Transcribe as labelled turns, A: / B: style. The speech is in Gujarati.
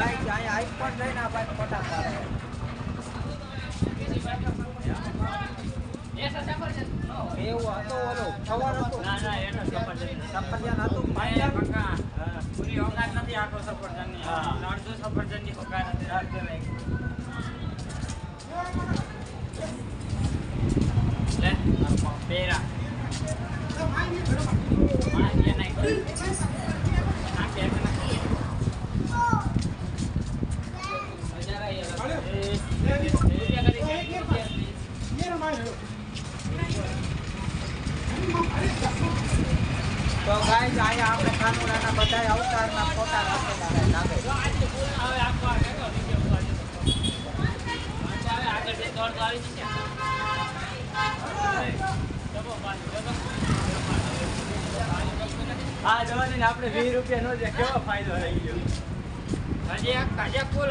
A: ગાઈસ અહીંયા આઈફોન લઈને આ ભાઈ ફોટા પાડે. એવું હતો ઓલો સવાર હતો.
B: ના એનો સફરજન
A: હતું
B: માયા પક્કા પૂરી ઓકાત નથી આખો સફરજનની.
A: હા.
B: અડધો સફરજનની ઓકાત હતી. લે પેરા માં એ નહીં આ કે નથી હજારા
A: તો ગાઈસ અહીંયા આપણે ખાનુડાના બધા અવતારના ફોટા રાખેલા રહે લાગે.
B: હવે આખો આ કેતો વિડિયો ઉતારી દો. હવે આગળ જે દોડ તો આવી છે.
A: આ જવાની આપણે 20 રૂપિયા નો જે કેવો ફાયદો થઈ ગયો.
B: હજી એક તાજા ફૂલ